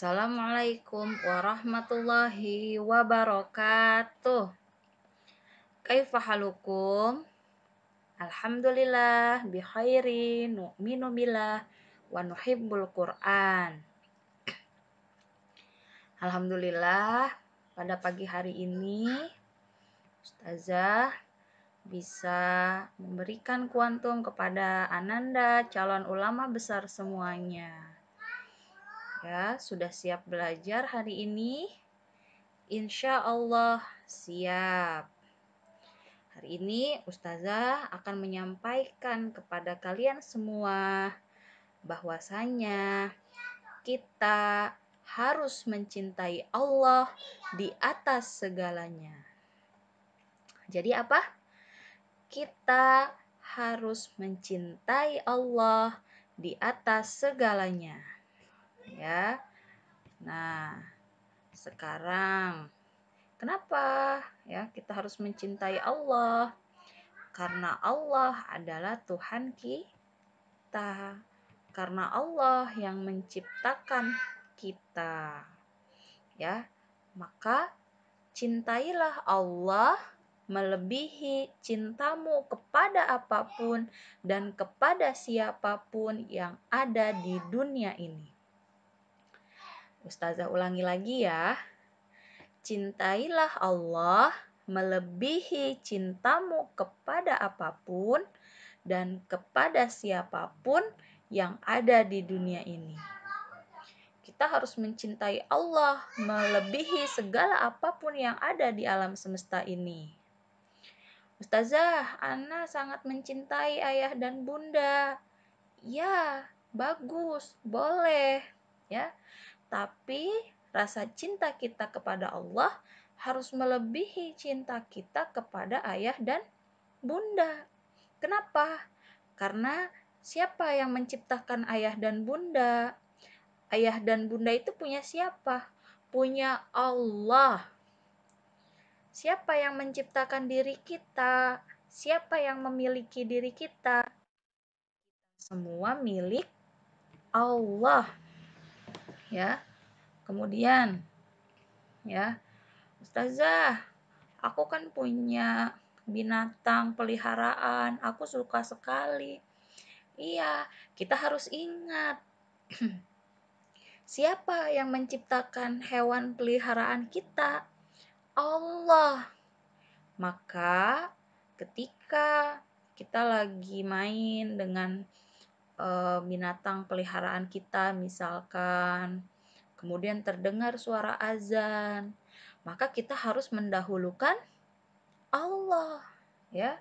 Assalamualaikum warahmatullahi wabarakatuh. Kaifa halukum? Alhamdulillah bi khairin nu'minu billah wa nuhibbul Qur'an. Alhamdulillah pada pagi hari ini Ustazah bisa memberikan kuantum kepada Ananda calon ulama besar semuanya. Ya, sudah siap belajar hari ini? Insya Allah siap. Hari ini Ustazah akan menyampaikan kepada kalian semua bahwasanya kita harus mencintai Allah di atas segalanya. Jadi apa? Kita harus mencintai Allah di atas segalanya. Ya. Nah, sekarang kenapa ya kita harus mencintai Allah? Karena Allah adalah Tuhan kita. Karena Allah yang menciptakan kita. Ya. Maka cintailah Allah melebihi cintamu kepada apapun dan kepada siapapun yang ada di dunia ini. Ustazah ulangi lagi ya. Cintailah Allah melebihi cintamu kepada apapun dan kepada siapapun yang ada di dunia ini. Kita harus mencintai Allah melebihi segala apapun yang ada di alam semesta ini. Ustazah, Ana sangat mencintai ayah dan bunda. Ya, bagus, boleh. Ya, tapi rasa cinta kita kepada Allah harus melebihi cinta kita kepada ayah dan bunda. Kenapa? Karena siapa yang menciptakan ayah dan bunda? Ayah dan bunda itu punya siapa? Punya Allah. Siapa yang menciptakan diri kita? Siapa yang memiliki diri kita? Semua milik Allah. Ya. Kemudian ya, Ustazah, aku kan punya binatang peliharaan, aku suka sekali. Iya, kita harus ingat siapa yang menciptakan hewan peliharaan kita? Allah. Maka ketika kita lagi main dengan binatang peliharaan kita, misalkan kemudian terdengar suara azan, maka kita harus mendahulukan Allah, ya.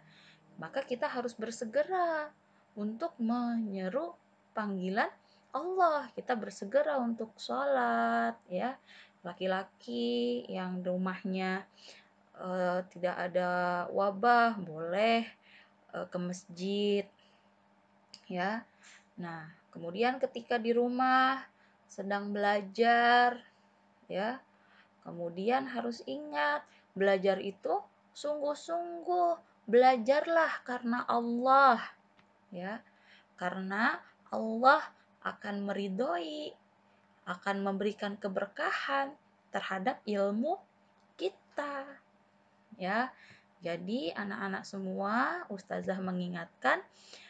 Maka kita harus bersegera untuk menyeru panggilan Allah. Kita bersegera untuk sholat, ya. Laki-laki yang rumahnya tidak ada wabah boleh ke masjid, ya. Nah, kemudian ketika di rumah sedang belajar, ya, kemudian harus ingat, belajar itu sungguh-sungguh, belajarlah karena Allah, ya. Karena Allah akan meridhoi, akan memberikan keberkahan terhadap ilmu kita, ya. Jadi anak-anak semua, Ustazah mengingatkan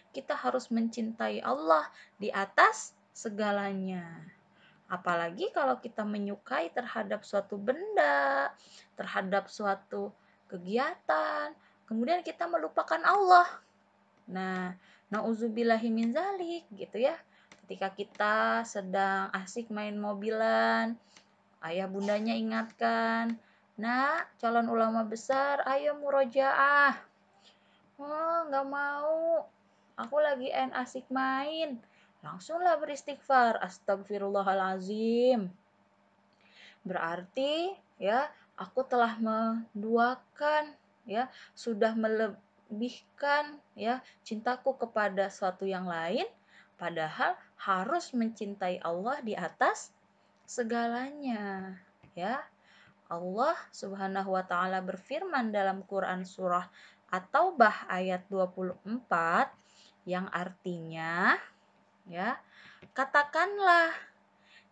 kita harus mencintai Allah di atas segalanya. Apalagi kalau kita menyukai terhadap suatu benda, terhadap suatu kegiatan, kemudian kita melupakan Allah. Nah, nauzubillahi min zalik gitu ya. Ketika kita sedang asik main mobilan, ayah bundanya ingatkan, "Nak, calon ulama besar, ayo murojaah." "Oh, nggak mau. Aku lagi asik main." Langsunglah beristighfar, astagfirullahalazim. Berarti ya, aku telah menduakan, ya, sudah melebihkan ya cintaku kepada suatu yang lain, padahal harus mencintai Allah di atas segalanya, ya. Allah Subhanahu wa taala berfirman dalam Quran surah At-Taubah ayat 24 yang artinya, ya, katakanlah,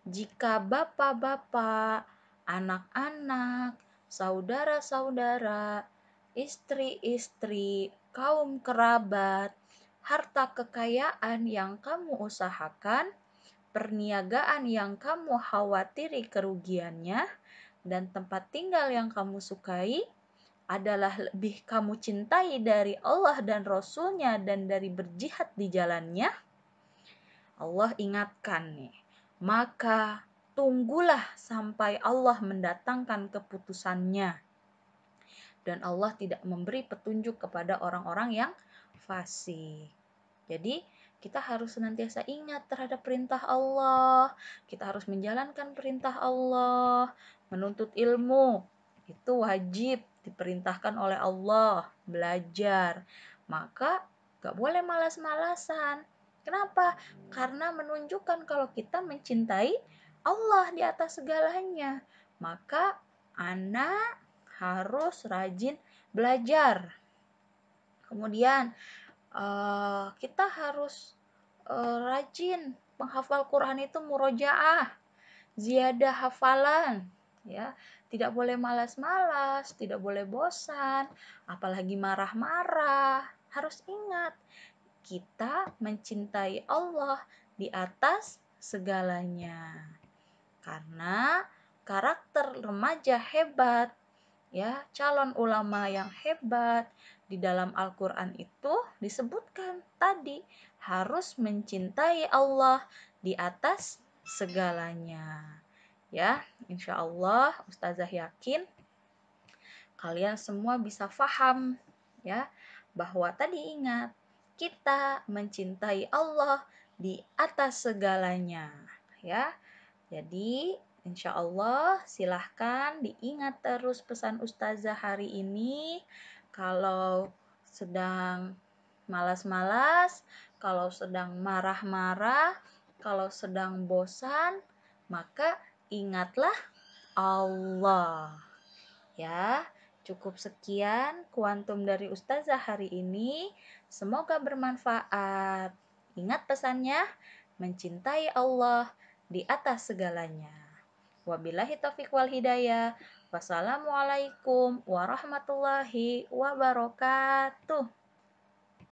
jika bapak-bapak, anak-anak, saudara-saudara, istri-istri, kaum kerabat, harta kekayaan yang kamu usahakan, perniagaan yang kamu khawatiri kerugiannya, dan tempat tinggal yang kamu sukai adalah lebih kamu cintai dari Allah dan Rasul-Nya dan dari berjihad di jalannya, Allah ingatkan nih, maka tunggulah sampai Allah mendatangkan keputusannya. Dan Allah tidak memberi petunjuk kepada orang-orang yang fasik. Jadi kita harus senantiasa ingat terhadap perintah Allah. Kita harus menjalankan perintah Allah. Menuntut ilmu itu wajib diperintahkan oleh Allah. Belajar. Maka gak boleh malas-malasan. Kenapa? Karena menunjukkan kalau kita mencintai Allah di atas segalanya. Maka anak harus rajin belajar. Kemudian kita harus rajin menghafal Quran itu murojaah, ziyadah hafalan, ya. Tidak boleh malas-malas, tidak boleh bosan, apalagi marah-marah. Harus ingat, kita mencintai Allah di atas segalanya. Karena karakter remaja hebat, ya, calon ulama yang hebat di dalam Al-Quran itu disebutkan tadi harus mencintai Allah di atas segalanya. Ya, insya Allah Ustazah yakin kalian semua bisa paham, ya, bahwa tadi ingat kita mencintai Allah di atas segalanya, ya. Jadi insya Allah silahkan diingat terus pesan Ustazah hari ini. Kalau sedang malas-malas, kalau sedang marah-marah, kalau sedang bosan, maka ingatlah Allah. Ya, cukup sekian kuantum dari Ustazah hari ini. Semoga bermanfaat. Ingat pesannya, mencintai Allah di atas segalanya. Wabillahi taufiq wal hidayah. Wassalamualaikum warahmatullahi wabarakatuh.